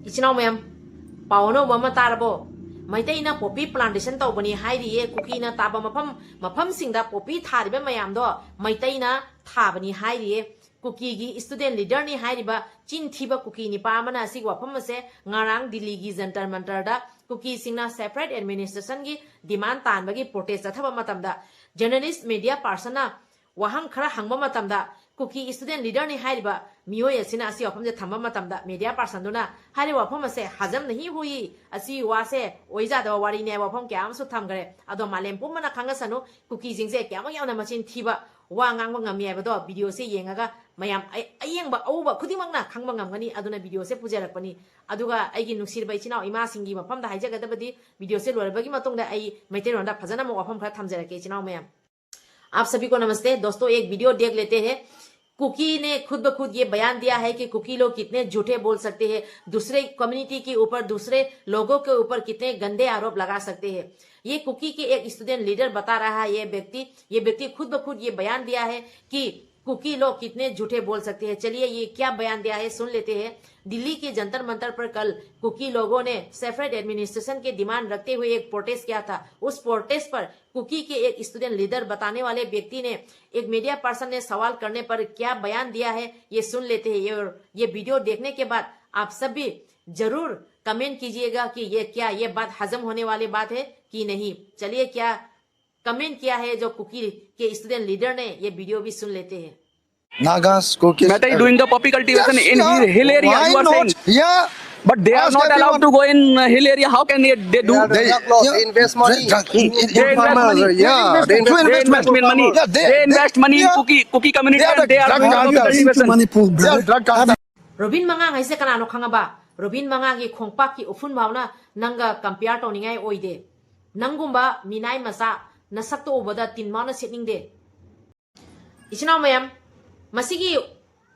इचनाव ma'am पावनो मम तारबो मैतैना poppy plantation तौबनी हाइरिये कुकीना ताबा मफम सिंगदा Poppy थारिबे मयामदो मैतैना थाबनी हाइरिये cookie की student leader नि हाइरिबा चिनथीबा कुकी निपा अमना असि वफम से ngarang दिल्ली की जंतर मंतर दा कुकी सिंगना सेपरेट एडमिनिस्ट्रेशन की डिमांड तानबगी प्रोटेस्ट अथवा मतमदा जर्नलिस्ट मीडिया पर्सन वहां खरा हंगबा मतमदा कुकी स्टूडेंट लीडर ने हाइरिबा मियोय असिना असि वफम जे थंबा मतमदा मीडिया पर्सन दुना हारि वफम से हजम नहीं हुई असि वासे ओइजादा वारी ने वफम क्याम सु थमगरे अदो मालेम पुमना खंगसनु कुकी सिंगसे क्याम यावना मचिन थीबा वा ngang ngam yabado video se yengaga mayam ayengba auba khudimangna khangba ngamgani aduna video se pujarakpani aduga aigi nuksirba ichina ima singi mafam da haijagadabadi video se lorabagi matongda ai maiteronda phajana mo wafam khara thamjarake ichina mayam आप सभी को नमस्ते दोस्तों। एक video देख लेते हैं। Cookie ने खुद ब खुद ये बयान दिया है कि कुकी लोग कितने झूठे बोल सकते हैं, दूसरे कम्युनिटी के ऊपर दूसरे लोगों के ऊपर कितने गंदे आरोप लगा सकते हैं। ये कुकी के एक स्टूडेंट लीडर बता रहा है। ये व्यक्ति खुद ब खुद ये बयान दिया है कि कुकी लोग कितने झूठे बोल सकते हैं। चलिए ये क्या बयान दिया है सुन लेते हैं। दिल्ली के जंतर मंतर पर कल कुकी लोगों ने सेपरेट एडमिनिस्ट्रेशन के डिमांड रखते हुए एक प्रोटेस्ट किया था। उस प्रोटेस्ट पर कुकी के एक स्टूडेंट लीडर बताने वाले व्यक्ति ने एक मीडिया पर्सन ने सवाल करने पर क्या बयान दिया है ये सुन लेते हैं। ये वीडियो देखने के बाद आप सभी जरूर कमेंट कीजिएगा कि ये बात हजम होने वाली बात है कि नहीं। चलिए क्या कमेंट किया है जो कुकी के स्टूडेंट लीडर ने, ये वीडियो भी सुन लेते हैं। Nagas, cookies. Metai doing the poppy cultivation in hill area. Why You are not? saying, Yeah. but they are Ask not allowed everyone. to go in hill area. How can they do? They invest money. in farmers. Yeah, They invest money. Yeah, They invest money in yeah. cookie community, They are and they are doing poppy cultivation. money pool, bro. They are drug cartel. Robin Mangang haise kanano khangaba Robin Mangang gi khongpak ki ufun bawna nanga compare toningai oide nangumba minai masa nasakto obada tin mauna setning de ichna mayam masigi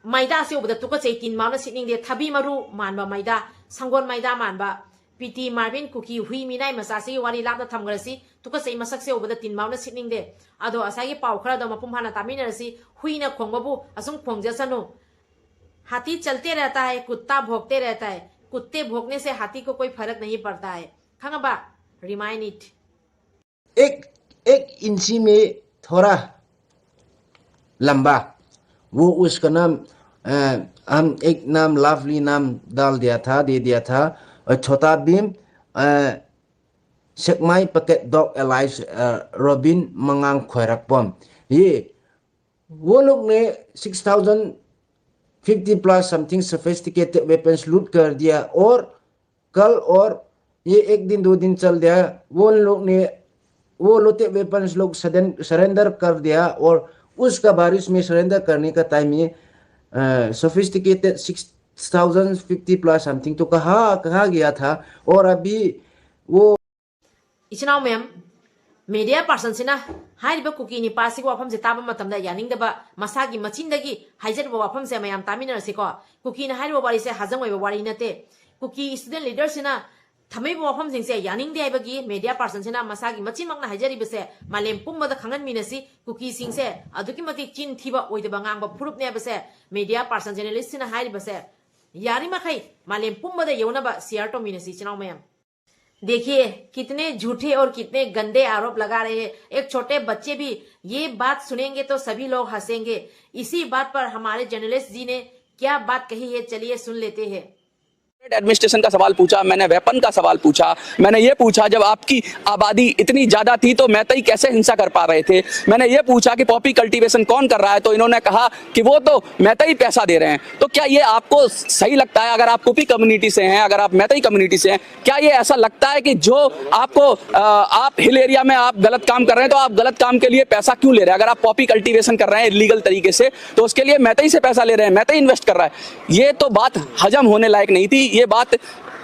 maida se obada tuka chei tin mauna setning de thabi maru manba maida sangon maida manba piti marvin kuki hui minai masa se wani labda thamgrasi tuka chei masak se obada tin mauna setning de ado asagi pau khara do mapum hana tamina rasi hui na khongbabu asung khongjasanu हाथी चलते रहता है, कुत्ता भोंकते रहता है। कुत्ते भोंकने से हाथी को कोई फर्क नहीं पड़ता है। खंगबा रिमाइंड इट। एक इंची में थोड़ा लंबा वो उसका नाम हम एक नाम लवली नाम दे दिया था और छोटा भीम सकमाई पकेट डॉग एलाइज रॉबिन मंगांग खोरकपम ये वो लोग ने 6,050 plus something sophisticated weapons लूट कर दिया और कल और ये एक दिन दो दिन चल दिया वो लोग ने वो लूटे वेपन्स लोग सरेंडर कर दिया और उसका बारिश में सरेंडर करने का टाइम में sophisticated 6,050 plus something तो कहा गया था और अभी वो इचनाव मैम मीडिया पर्सन सिना हाइरिबा कुकी नि पासी वाफम से ताबा मतमदा यानिंगदबा मसागी मचिनदगी हाइजरबा वाफम से मयाम तामिनरसिको कुकी न हाइरिबा वारी से हजम होइबा वारी नते कुकी स्टूडेंट लीडर सिना थमैबा वाफम सिंसे यानिंगदे आइबगी मीडिया पर्सन सिना मसागी मचिनमकना हाइजरिबसे मालेम पुमबदा खंगन मिनसी कुकी सिंसे अदुकी मति चिन थीबा ओइदबा ngang फुरुप नेबसे मीडिया पर्सन जर्नलिस्ट सिना हाइरिबसे यारी मखै मालेम पुमबदा यौनबा शेयर तो मिनसी चिनाव मैम देखिए कितने झूठे और कितने गंदे आरोप लगा रहे हैं। एक छोटे बच्चे भी ये बात सुनेंगे तो सभी लोग हंसेंगे। इसी बात पर हमारे जर्नलिस्ट जी ने क्या बात कही है चलिए सुन लेते हैं। एडमिनिस्ट्रेशन का सवाल पूछा, मैंने वेपन का सवाल पूछा, मैंने ये पूछा जब आपकी आबादी इतनी ज्यादा थी तो मैतई कैसे हिंसा कर पा रहे थे। मैंने ये पूछा कि पॉपी कल्टीवेशन कौन कर रहा है तो इन्होंने कहा कि वो तो मैतई पैसा दे रहे हैं। तो क्या ये आपको सही लगता है? अगर आप कुकी कम्युनिटी से हैं, अगर आप मैतई कम्युनिटी से हैं, क्या ये ऐसा लगता है कि जो आपको आप हिल एरिया में आप गलत काम कर रहे हैं तो आप गलत काम के लिए पैसा क्यों ले रहे हैं? अगर आप पॉपी कल्टीवेशन कर रहे हैं इलीगल तरीके से तो उसके लिए मैतई से पैसा ले रहे हैं, मैतई इन्वेस्ट कर रहा है। ये तो बात हजम होने लायक नहीं थी, ये बात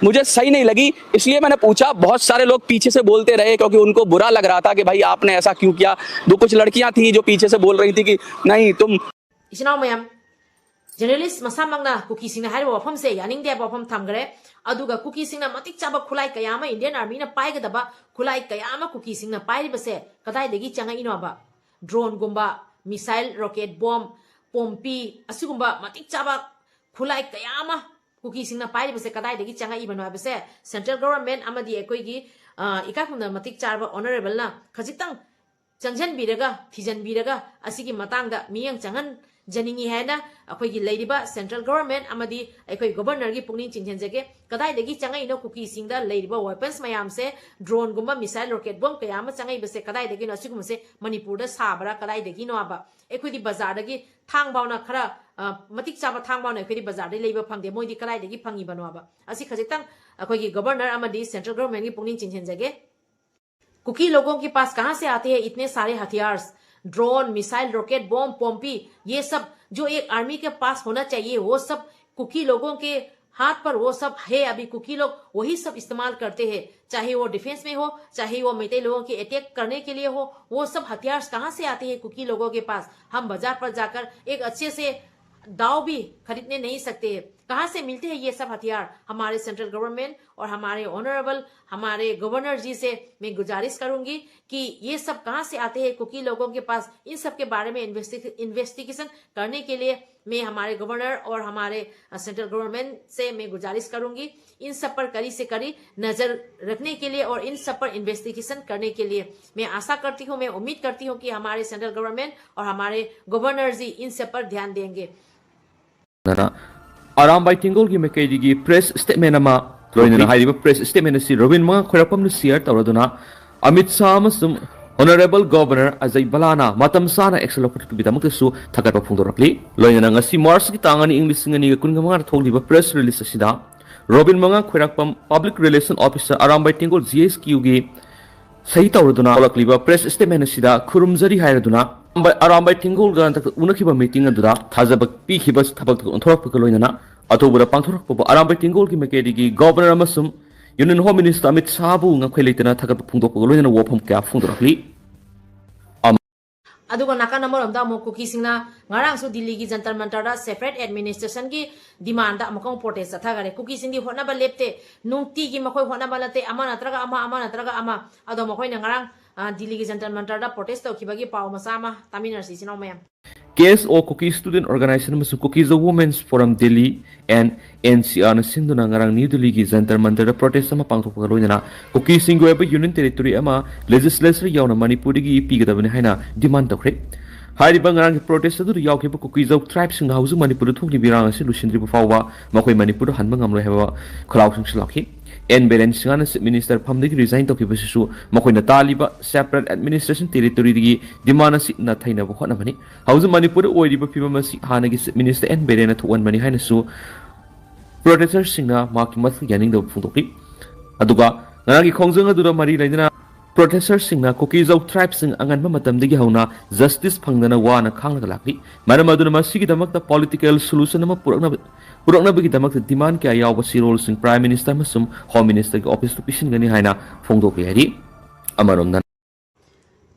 मुझे सही नहीं लगी, इसलिए मैंने पूछा। बहुत सारे लोग पीछे से बोलते रहे क्योंकि उनको बुरा लग रहा था कि भाई आपने ऐसा क्यों किया। कुछ लड़कियां थी जो पीछे से बोल रही थी कि नहीं तुम इचनाव मैम जर्नलिस्ट मसामंगना कुकी सिंह हाइबा वफम से यानिंगदे वफम थमगरे अदुगा कुकी सिंह मतिक चाबा खुलाई कयामा इंडियन आर्मी ना पाइगदबा खुलाई कयामा कुकी सिंह पाइरिबसे कदाइदगी चंगा इनोबा ड्रोन गुम्बा मिसाइल रॉकेट बॉम्ब पोम्पी असुगुम्बा मतिक चाबा खुलाई कयामा कुकी सिंगना पाइरि बसे कदाई दगी चंगा इबनो बसे सेंट्रल गवर्नमेंट अमदी एकोइगी इका खुंदा मतिक चारबा ऑनरेबल ना खजितंग चंगजन बिरगा थिजन बिरगा असिगी मतांगदा मियंग चंगन जनिंगी है ना अखोइगी लेरिबा सेंट्रल गवर्नमेंट अमदी अखोइ गवर्नर की पुंगनिंग चिंचनजगे कदाई दगी चंगा इनो कुकी सिंगदा लेरिबा वेपन्स मयाम से ड्रोन गुम्बा मिसाइल रॉकेट बम कयाम चंगा इबसे कदाई दगी नो असिगुम से मणिपुर दा साबरा कदाई दगी नो आबा एखोइदी बाजार दगी थांग बावना खरा मतिक चाबा थांग बावना एखोइदी बाजार दे लेबा फंगदे मोइदी कदाई दगी फंगी बनो आबा असि खजितंग अखोइगी गवर्नर अमदी सेंट्रल गवर्नमेंट की पुंगनिंग चिंचनजगे कुकी लोगों के पास कहां से आते हैं इतने सारे हथियार ड्रोन मिसाइल रॉकेट बॉम्ब पोम्पी ये सब जो एक आर्मी के पास होना चाहिए वो सब कुकी लोगों के हाथ पर वो सब है अभी कुकी लोग वही सब इस्तेमाल करते हैं चाहे वो डिफेंस में हो चाहे वो मैते लोगों के अटैक करने के लिए हो वो सब हथियार कहां से आते हैं कुकी लोगों के पास हम बाजार पर जाकर एक अच्छे से दाव भी खरीदने नहीं सकते हैं कहां से मिलते हैं ये सब हथियार हमारे सेंट्रल गवर्नमेंट और हमारे ऑनरेबल हमारे गवर्नर जी से मैं गुजारिश करूंगी कि ये सब कहां से आते हैं कुकी लोगों के पास इन सब के बारे में इन्वेस्टिगेशन करने के लिए मैं हमारे गवर्नर और हमारे सेंट्रल गवर्नमेंट से मैं गुजारिश करूंगी इन सब पर कड़ी से कड़ी नजर रखने के लिए और इन सब पर इन्वेस्टिगेशन करने के लिए मैं आशा करती हूँ मैं उम्मीद करती हूँ कि हमारे सेंट्रल गवर्नमेंट और हमारे गवर्नर जी इन सब पर ध्यान देंगे Arambai Tingol ki mekai gi press statement ama loina haiba press statement si Robin ma khorapam nu share tawraduna Amit Shah amasum Honorable Governor Ajay Balana matam sana exceloput ki bidamak su thagat pa phungdorakli loina ngasi March ki tangani English ngani kun ngamar tholiba press release asida Robin manga khorakpam Public Relation Officer Arambai Tingol GSQ gi sahi tawraduna olakliba press statement asida khurumjari hairaduna Arambai Tingol gan tak unakiba meeting adura thajabak pi khibas thabak onthorak pa loina अतोबरा पांथोरक पब अरामबाई टिंगोल की मेकेडी की governor अमसुम union home minister Amit Shah बु ngakhui leitana thagat phungdok loina wofam kya phungdorakli अदुगा नाका number अमदा मो कुकी सिंगना ngarang su दिल्ली की जंतर मंतर दा सेपरेट एडमिनिस्ट्रेशन की डिमांड दा मकों प्रोटेस्ट था गरे कुकी सिंदी होना बा लेपते नुंगती की मखोय होना बलते अमा नत्रगा अमा अदो मखोय ngarang दिल्ली की जंतर मंतर दा प्रोटेस्ट तौखिबगी पाव मसामा तामिनरसी सिनाव मयam Case or Cookie Student Organization Masu Cookies the Women's Forum Delhi and NCR na sinduna ngarang New Delhi ki Jantar Mantar protest sama pangthok pagaloina Cookie Singweba Union Territory ama legislature yauna Manipur gi pigadabani haina demand tawkhre Hariba ngarang ki protest adu yawkhiba Cookies of tribes sing hausu Manipur thukni birang ase lusindri bafawa makoi Manipur hanba ngamloi heba khalaw sing slakhi and balance ngana minister phamdigi resign to kibasisu makoina taliba separate administration territory digi dimana si na thaina bo khona mani hauju Manipur oiriba pibamasi hanagi minister and balance thuan mani haina su protesters singna maki math yaning do phundoki aduga ngaragi khongjang adura mari laidina protesters singna Cookies of tribes sing angan matam digi hauna justice phangdana wana khangla lakli maram aduna masigi damakta political solution ama purakna bagi damakta demand kya yawa sirol sing prime minister masum home minister ki office to pishin gani haina phongdok yari amarom nan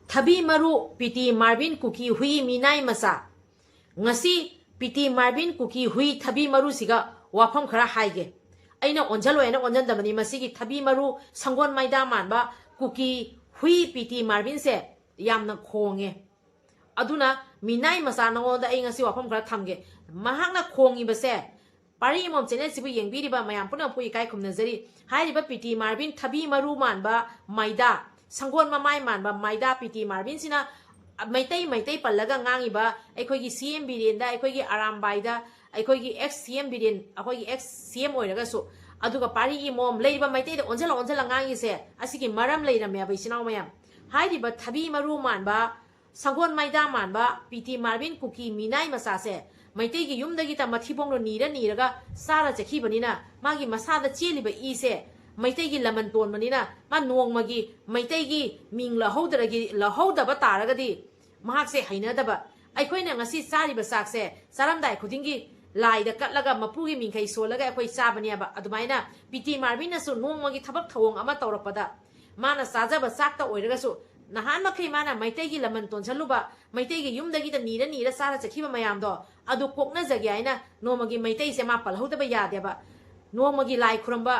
Thabi maru piti Marvin Cookie hui minai masa ngasi piti Marvin Cookie hui thabi maru siga wafam khara haige aina onjan dabani masigi thabi maru sangon maida manba Cookie hui piti Marvin se yamna khonge aduna minai masa nangoda ai ngasi wafam khara thamge mahakna khongi base pari mom channel sibu yengbiri ba mayam puna pui kai khumnazari hairiba piti Marvin thabi maru manba maida sangon mamai manba maida piti Marvin sina maitai pallaga ngangi ba aikoi gi CM biren da aikoi gi Arambai da aikoi gi ex CM biren aikoi gi ex CM oiraga so aduga pari gi mom leiba maitai da onjala ngangi se asigi maram leiram ya bai sinaw mayam hairiba thabi maru manba sangon maida manba piti Marvin Cookie minai masa se maitai gi yumdagi ta mathibongro niraga sara chakhibanina magi masada cheliba i se maitai gi laman ton manina ma nongmagi maitai gi ming la houdaba taragadi mahak se hainadaba aikhoina ngasi sari ba sak se saramdai khudingi lai da katlaga mapugi mingkai solaga akhoi chabani ba adumaina piti Marvin na su nongmagi thabak thawong ama tawrakpada mana sajaba sakta oiraga su nahan makai mana maitai gi laman ton chaluba maitai gi yumdagi ta nira sara chakhiba mayam do adu kokna jagi aina nomagi maitai se ma palhodaba yadeba nomagi lai khuramba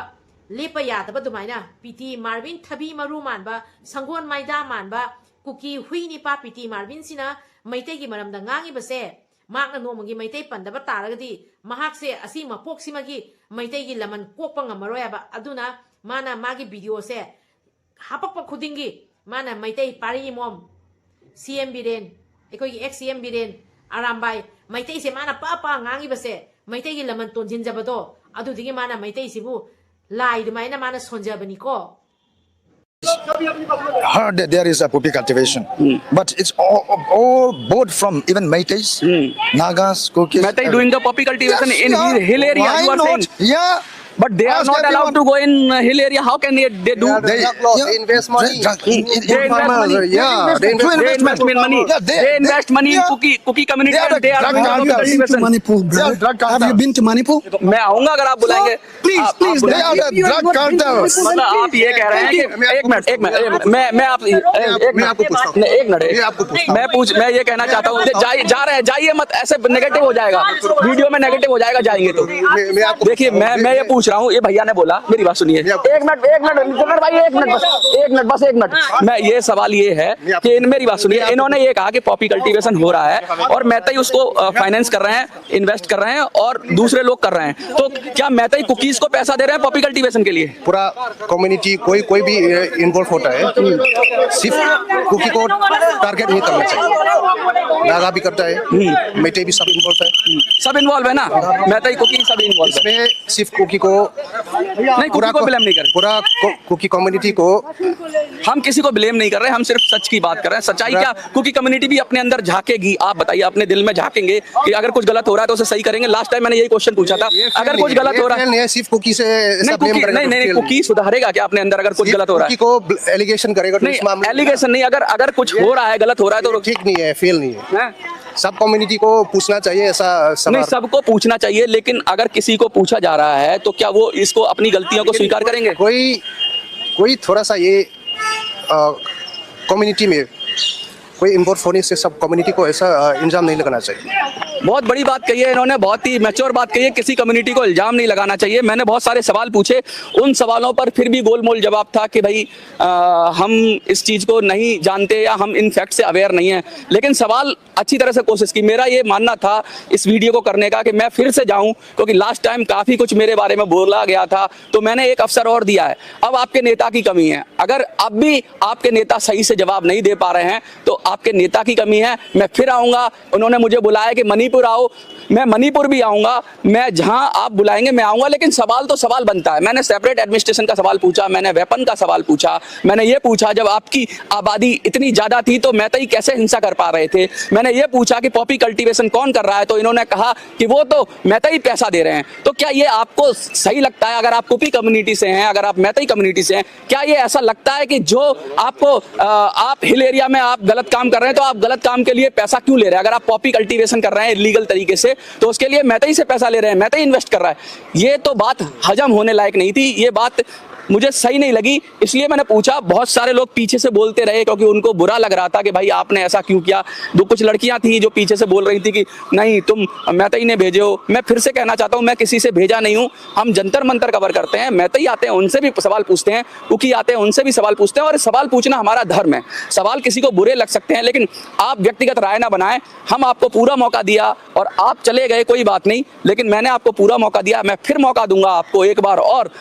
lepa yadaba dumaina piti Marvin thabi maru manba sangon maida manba Cookie hui ni pa piti Marvin sina maitai gi maramda ngangi base ꯃꯥꯛꯅ ꯅꯣꯡꯃꯒꯤ ꯃꯩꯇꯩ ꯄꯟꯗꯕ ꯇꯥꯔꯒꯗꯤ ꯃꯍꯥꯛꯁꯦ ꯑꯁꯤ ꯃꯄꯣꯛꯁꯤꯃꯒꯤ ꯃꯩꯇꯩꯒꯤ ꯂꯃꯟ ꯀꯣꯛꯄ ꯉꯝꯃꯔꯣꯏ ꯍꯥꯏꯕ ꯑꯗꯨꯅ ꯃꯥꯅ ꯃꯥꯒꯤ ꯚꯤꯗꯤꯑꯣꯁꯦ ꯍꯥꯄꯛꯄ ꯈꯨꯗꯤꯡꯒꯤ ꯃꯥꯅ ꯃꯩꯇꯩ ꯄꯥꯔꯤ ꯏꯃꯣꯝ CM ꯕꯤꯔꯦꯟ ꯑꯩꯈꯣꯏꯒꯤ ex CM ꯕꯤꯔꯦꯟ ꯑꯔꯥꯝꯕꯥꯏ ꯃꯩꯇꯩꯁꯦ ꯃꯥꯅ ꯄꯥ ꯉꯥꯡꯉꯤꯕꯁꯦ ꯃꯩꯇꯩꯒꯤ ꯂꯃꯟ ꯇꯣꯟꯖꯤꯟꯖꯕꯗꯣ ꯑꯗꯨꯗꯒꯤ ꯃꯥꯅ ꯃꯩꯇꯩꯁꯤꯕु ꯂꯥꯏ ꯑꯗꯨꯃꯥꯏꯅ ꯃꯥꯅ ꯁꯣꯟꯖꯕꯅꯤꯀꯣ Heard that there is a poppy cultivation, but it's all both from even Meiteis, Nagas, Kukis. Meitei doing the poppy cultivation Yes, in yeah. hill area, Why you are not? saying. Yeah. But they are Ask not allowed everyone. to go in hill area. How can they do? They invest money. They invest money. Yeah, They invest money. Yeah, They invest money in yeah. Kuki community They are and they are drug doing cartels. the cultivation. Manipur, They are brother. drug Have you cartels. been to Manipur? मैं आऊंगा अगर आप बुलाएंगे Please, please. They are the drug cartels. मतलब आप ये कह रहे हैं कि एक मिनट मैं आप एक मिनट मैं ये कहना चाहता हूँ जा रहे हैं जाइए मत ऐसे नेगेटिव हो जाएगा वीडियो में नेगेटिव हो जाएगा जाएंगे तो देखिए मैं ये पूछ रहा हूँ ये भैया ने बोला मेरी बात सुनिए एक मिनट भाई एक मिनट मैं ये सवाल ये है कि मेरी बात सुनिए इन्होंने ये कहा कि पॉपी कल्टीवेशन हो रहा है और मैतई उसको फाइनेंस कर रहे हैं इन्वेस्ट कर रहे हैं और दूसरे लोग कर रहे हैं तो क्या मैतई कुकीज को पैसा दे रहे हैं पॉपी कल्टीवेशन के लिए पूरा कम्युनिटी कोई भी इन्वॉल्व होता है सिर्फ कुकी को टारगेट नहीं करना चाहिए नागा भी करता है मैटे भी सब इन्वॉल्व है ना मैतई कुकी सब इन्वॉल्व है इसमें सिर्फ कुकी को नहीं कुकी को ब्लेम नहीं कर रहे पूरा कुकी कम्युनिटी को हम किसी को ब्लेम नहीं कर रहे हम सिर्फ सच की बात कर रहे हैं सच्चाई क्या कुकी कम्युनिटी भी अपने अंदर झांकेगी आप बताइए अपने दिल में झांकेंगे कि अगर कुछ गलत हो रहा है तो उसे सही करेंगे लास्ट टाइम मैंने यही क्वेश्चन पूछा था अगर कुछ गलत हो रहा है सिर्फ कुकी से नहीं कुकी सुधारेगा क्या अपने अंदर अगर कुछ गलत हो रहा है को एलिगेशन करेगा तो इस नहीं मामले एलिगेशन नहीं अगर कुछ हो रहा है गलत हो रहा है तो ठीक नहीं है फेल नहीं है सब कम्युनिटी को पूछना चाहिए ऐसा नहीं सबको पूछना चाहिए लेकिन अगर किसी को पूछा जा रहा है तो क्या वो इसको अपनी गलतियों को स्वीकार करेंगे कोई थोड़ा सा ये कम्युनिटी में कोई इन्वॉल्व होने से सब कम्युनिटी को ऐसा इल्जाम नहीं लगाना चाहिए बहुत बड़ी बात कही है इन्होंने बहुत ही मैच्योर बात कही है किसी कम्युनिटी को इल्जाम नहीं लगाना चाहिए मैंने बहुत सारे सवाल पूछे उन सवालों पर फिर भी गोलमोल जवाब था कि भाई हम इस चीज़ को नहीं जानते या हम इन फैक्ट से अवेयर नहीं हैं लेकिन सवाल अच्छी तरह से कोशिश की मेरा ये मानना था इस वीडियो को करने का कि मैं फिर से जाऊं क्योंकि लास्ट टाइम काफ़ी कुछ मेरे बारे में बोला गया था तो मैंने एक अवसर और दिया है अब आपके नेता की कमी है अगर अब भी आपके नेता सही से जवाब नहीं दे पा रहे हैं तो आपके नेता की कमी है मैं फिर आऊँगा उन्होंने मुझे बुलाया कि मणिपुर आओ मैं मणिपुर भी आऊँगा मैं जहाँ आप बुलाएंगे मैं आऊँगा लेकिन सवाल तो सवाल बनता है मैंने सेपरेट एडमिनिस्ट्रेशन का सवाल पूछा मैंने वेपन का सवाल पूछा मैंने ये पूछा जब आपकी आबादी इतनी ज़्यादा थी तो मैतई कैसे हिंसा कर पा रहे थे मैंने ये पूछा कि पॉपी कल्टीवेशन कौन कर रहा है तो इन्होंने कहा कि वो तो मैतई पैसा दे रहे हैं तो क्या ये आपको सही लगता है अगर आप कुकी कम्युनिटी से हैं अगर आप मैतई कम्युनिटी से हैं क्या ये ऐसा लगता है कि जो आपको आप हिल एरिया में आप गलत काम कर रहे हैं तो आप गलत काम के लिए पैसा क्यों ले रहे हैं अगर आप पॉपी कल्टीवेशन कर रहे हैं इलीगल तरीके से तो उसके लिए मैतई से पैसा ले रहे हैं मैतई इन्वेस्ट कर रहा है ये तो बात हजम होने लायक नहीं थी ये बात मुझे सही नहीं लगी इसलिए मैंने पूछा बहुत सारे लोग पीछे से बोलते रहे क्योंकि उनको बुरा लग रहा था कि भाई आपने ऐसा क्यों किया कुछ लड़कियां थी जो पीछे से बोल रही थी कि नहीं तुम मैतई ने भेजे हो मैं फिर से कहना चाहता हूं मैं किसी से भेजा नहीं हूं हम जंतर मंतर कवर करते हैं मैतई आते हैं उनसे भी सवाल पूछते हैं कुकी आते हैं उनसे भी सवाल पूछते हैं और सवाल पूछना हमारा धर्म है सवाल किसी को बुरे लग सकते हैं लेकिन आप व्यक्तिगत राय ना बनाएं हम आपको पूरा मौका दिया और आप चले गए कोई बात नहीं लेकिन मैंने आपको पूरा मौका दिया मैं फिर मौका दूंगा आपको एक बार और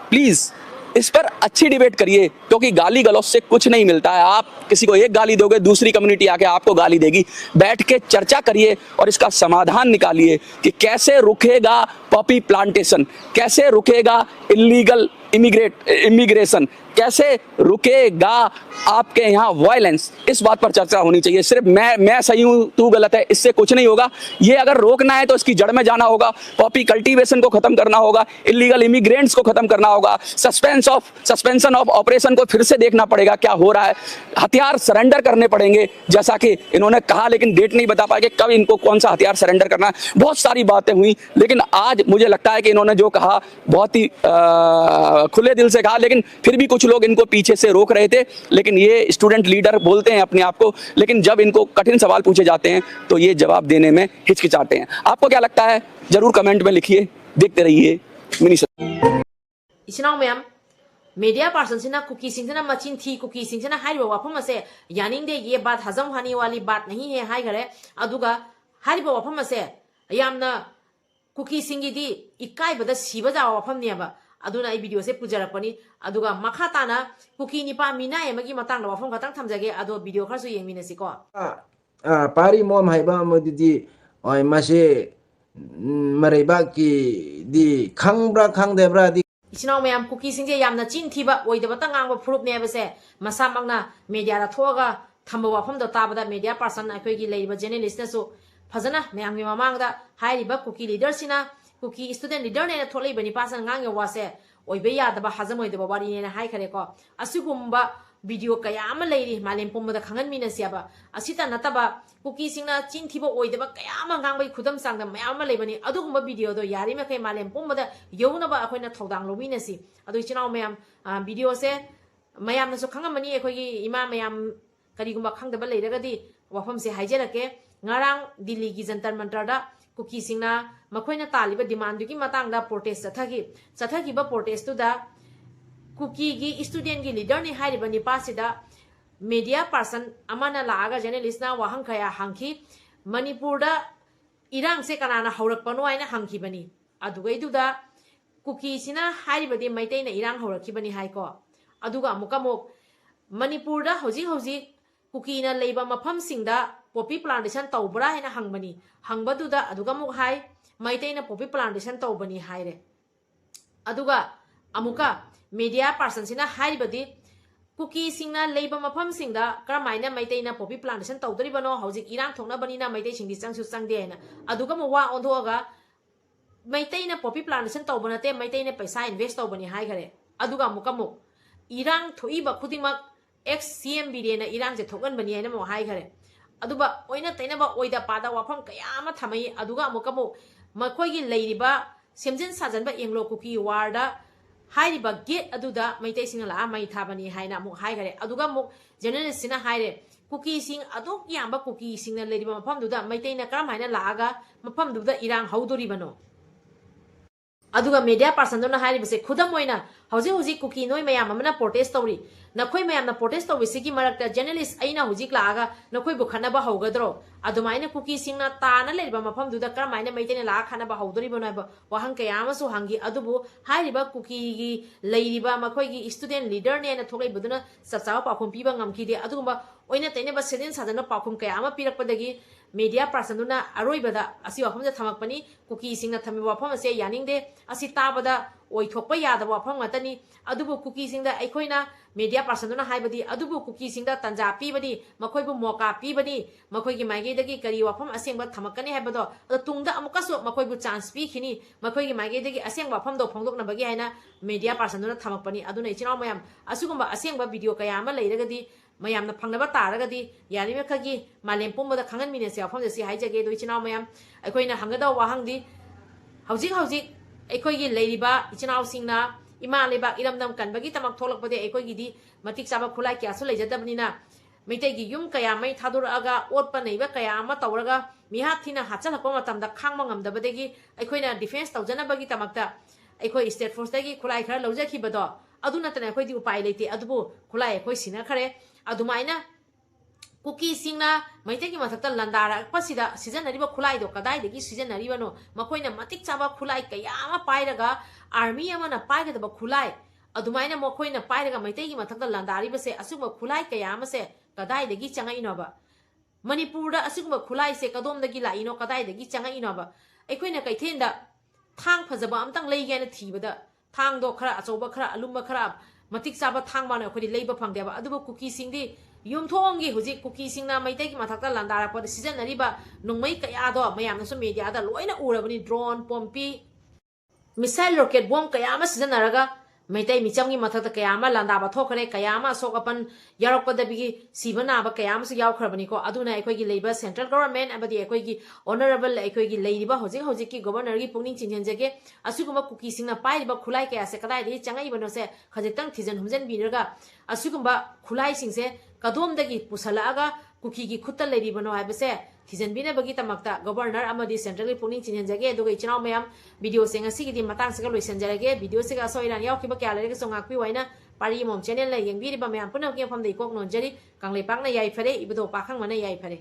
प्लीज इस पर अच्छी डिबेट करिए क्योंकि गाली गलौज से कुछ नहीं मिलता है आप किसी को एक गाली दोगे दूसरी कम्युनिटी आके आपको गाली देगी बैठ के चर्चा करिए और इसका समाधान निकालिए कि कैसे रुकेगा पॉपी प्लांटेशन कैसे रुकेगा इलीगल इमिग्रेशन कैसे रुकेगा आपके यहाँ वायलेंस इस बात पर चर्चा होनी चाहिए सिर्फ मैं सही हूँ तू गलत है इससे कुछ नहीं होगा ये अगर रोकना है तो इसकी जड़ में जाना होगा पॉपी कल्टीवेशन को खत्म करना होगा इलीगल इमिग्रेंट्स को खत्म करना होगा सस्पेंशन ऑफ ऑपरेशन को फिर से देखना पड़ेगा क्या हो रहा है हथियार सरेंडर करने पड़ेंगे जैसा कि इन्होंने कहा लेकिन डेट नहीं बता पाएंगे कब इनको कौन सा हथियार सरेंडर करना है बहुत सारी बातें हुई लेकिन आज मुझे लगता है कि इन्होंने जो कहा बहुत ही खुले दिल से कहा लेकिन फिर भी कुछ लोग इनको पीछे से रोक रहे थे लेकिन ये स्टूडेंट लीडर बोलते हैं अपने आप को लेकिन जब इनको कठिन सवाल पूछे जाते हैं तो ये जवाब देने में हिचकिचाते हैं आपको क्या लगता है जरूर कमेंट में लिखिए देखते रहिए मिनी इचनाव मैम मीडिया पर्सन से कुकी सिंह मचिन थी कुकी सिंह वाफम से यानिंग ये बात हजम हानि वाली बात नहीं है हाई घरे अदुगा हारिबा वफम असे यामना कुकी सिंगिदी इकाइबदा सिबा जावा वफम नेबा अदुना आई वीडियो से पुजरपनी अदुगा मखा ताना कुकी निपा मीना एमगी मतंग वफम खतंग थमजगे अदो वीडियो खरसु येंगमिनसिको पारी मोम हाइबा मदुदी ओय मासे मरेबा की दी खंगब्रा खंगदेब्रा दी इचिनाव मैम कुकी सिंगे यामना चिन थीबा ओइदबा तंगांग प्रूफ नेबसे मसामंगना मीडिया रा थोगा थंबा वफम दो ताबदा मीडिया पर्सन अखोगी लेइबा जर्नलिस्ट नसु फजना मैम की ममांगदा हाइरिबा कुकी लीडर सिना कुकी स्टूडेंट लीडर ने थोलेबनी पासन ngang वासे ओइबे यादबा हजमोइदबा वारी ने हाइ खरेको असुगुम्बा वीडियो कया अमा लेरी मालेम पुमदा खंगन मिनसियाबा असिता नतबा कुकी सिंगना चिनथिबा ओइदबा कया अमा ngangbay खुदम सांगदा मयाम लेबनी अदुगुम्बा वीडियो दो यारी मखै मालेम पुमदा यौनबा अखोइना थौदांग लोमिनसि अदु चिनाव मयाम वीडियो से मयाम नसु खंगमनी अखोगी इमा मयाम करिगुम्बा खंगदबा लेरगदी वफम से हाइजरके ngarang दिल्ली की जंतर मंतरदा कुकी सिंगना मखोइना तालिबा डिमांड की मतंगदा प्रोटेस्ट चथगी प्रोटेस्ट तुदा कुकी की स्टूडेंट की लीडर ने हाइरिबा निपासिदा मीडिया पर्सन अमाना लागा जर्नलिस्ट ना वहंग खया हंखी मणिपुर दा इरांग से कनाना हौरकपनो आइना हंखिबनी अदुगैदुदा कुकी सिना हाइरिबदि मैतैना इरांग हौरखिबनी हाइको अदुगा अमुकमुक मणिपुर दा हौजी कुकीना लेबा मफम सिंगदा पोपी प्लांटेशन तौबरा हैना हंगबनी हंगबदुदा अदुगा मुक हाइ मैतैना पोपी प्लांटेशन तौबनी हाइरे अदुगा अमुका मीडिया पर्सन सिना हाइरिबदि कुकी सिंगना लेबा मफम सिंगदा करमाइना मैतैना पोपी प्लांटेशन तौदरिबनो हौजिक इरांग थोंनाबनिना मैतै सिंगदि चंगसु चंगदे हैना अदुगा मुवा ओंधोगा मैतैना पोपी प्लांटेशन तौबनते मैतैना पैसा इन्वेस्ट तौबनी हाइ खरे अदुगा अमुकमुक इरांग थोइबा खुदिमक एक्स CM बिरेना इरांग जे थोगन बनी हैना मो हाइ खरे अदुबा ओइना तैनाबा ओइदा पादा वाफम कयामा थमै अदुगा अमुकमु मखोइगी लेरिबा सेमजन साजनबा Anglo cookie Wardha हाइरिबा gate अदुदा Meitei सिंग ला मै थाबनी हाइना मु हाइ खरे अदुगा मु जर्नलिस्ट सिना हाइरे कुकी सिंग अदुक यामबा कुकी सिंगना लेरिबा मफम दुदा मैतैना काम हाइना लागा मफम दुदा इरांग हौदोरिबनो अदुगा मीडिया पर्सन दोना हाइरिबसे खुदम ओइना हौजी कुकी नोय मयाम अमना प्रोटेस्ट तौरी नखोय मयामना प्रोटेस्ट तौबिसिगी मरक्ता जर्नलिस्ट अइना हुजिक लागा नखोय बु खनबा हौगद्रो अदुमाइना कुकी सिंगना ताना लेरिबा मफम दुदा करमाइना मैतैना ला खनबा हौदोरिबो नाबा वहंग कयामसु हंगी अदुबु हाइरिबा कुकी गी लेरिबा मखोयगी स्टूडेंट लीडर ने ना थोगैबदुना सचाव पाखुम पिबा ngamखिदे अदुगुम्बा ओइना तैनाबा सेदेन साजन पाखुम कयामा पिरकपदगी मीडिया पर्सन दुना अरोइबदा असि वफम थमकपनी कुकी सिंगना थमि वफम से यानिंगदे असि ताबदा ओइथोकपा यादबा वफम ngatani अदुबु कुकी सिंगदा अखोइना मीडिया पर्सन दुना हाइबदी अदुबु कुकी सिंगदा तंजा पीबदी मखोइबु मौका पीबदी मखोइगी माइगेदगी करी वफम असेंबा थमकनी हाइबदो अदो तुंगदा अमुकसु मखोइबु चांस पीखिनी मखोइगी माइगेदगी असेंबा वफम दो फोंदोकनबगी हाइना मीडिया पर्सन दुना थमकपनी अदुना इचिनाव मयाम असुगुम्बा असेंबा वीडियो कयामा लेरगदी मयामना फंगनबा तारगदी यारिमखगी मालेम पुमबदा खंगन मिनेसे वफम जसी हाइजगे दो इचिनाव मयाम अखोइना हंगदा वाहंगदी हौजिक अखोइगी लेरिबा इचिनाव सिंगना इमा लेबा इरमदम कनबगी तमक थोलकपदे अखोइगिदी मतिक चाबा खुलाइ क्यासु लेजदबनिना मैतैगी युम कया मै थादुरअगा ओटपा नैबा कया अमा तौरगा मिहा थिना हाचलकपा मतमदा खांगमा ngamdabadegi अखोइना डिफेंस तौजनबगी तमकता अखोइ स्टेट फोर्स दगी खुलाइ खरा लौजखिबदो अदुना तने अखोइदी उपाय लेते अदुबो खुलाइ अखोइ सिना खरे अदुमाइना कुकी सिंगना मैतैगी मथक्ता लंदारकपसिदा सिजनरिबा खुलाइदो कदाइदगी सिजनरिबनो मखोइना मतिक चाबा खुलाइ कयामा पाइरगा आर्मी अमना पाइगदबा खुलाइ अदुमाइना मखोइना पाइरगा मैतैगी मथक्ता लंदारिबसे असुगुम्बा खुलाइ कयामसे कदाइदगी चंगाइनोबा मणिपुरदा असुगुम्बा खुलाइसे कदोमदगी लाइनो कदाइदगी चंगाइनोबा अखोइना कैथेनदा थांग फजबा अमतंग लेगेना थीबदा थांगदो खरा अचौबा खरा अलुम्बा खरा मतिक चाबा थांग माना अखोइदि लेबा फंगदेबा अदुबो कुकी सिंगदी युमथोंगी हुजी कुकी सिंगना मैतैगी मथक्ता लंदारपद सिजनरिबा नुंगमै कयादो मयामनसु मीडियादा लोइना उरबनी ड्रोन पोम्पी मिसाइल रॉकेट बॉम्ब कयामा सिजनरगा मैतै मिचमगी मथक्ता कयामा लंदाबा थोखरे कयामा सोकपन यारकपदबिगी सिबनाबा कयामसु यावखरबनिको अदुना अखोइगी लेबा सेंट्रल गवर्नमेंट अबदि अखोइगी ऑनरेबल अखोइगी लेरिबा होजिक गवर्नर की पुनिंग चिन्हनजगे असुगुम्बा कुकी सिंगना पाइरिबा खुलाइ कयासे कदाइदि चंगाइबनोसे खजितंग थिजन हुमजन बिरगा असुगुम्बा खुलाइ सिंगसे कदोमदगी पुसलागा कुकी की खुत्ता लेरिबनो हाइबसे थिजनबिनबगी तमक्ता गवर्नर अमदि सेंट्रल की पुनिंग चिन्हनजगे दुगै चिनाव मयाम वीडियो से ngasiगी matang sega loisanjarage video se ga soiran yaukhiba kya lere so ngakpi waina pari mom channel la yengbiriba mayam punam ke famdei kok nonjari kanglei pakna yai phare ibdo pakhang mana yai phare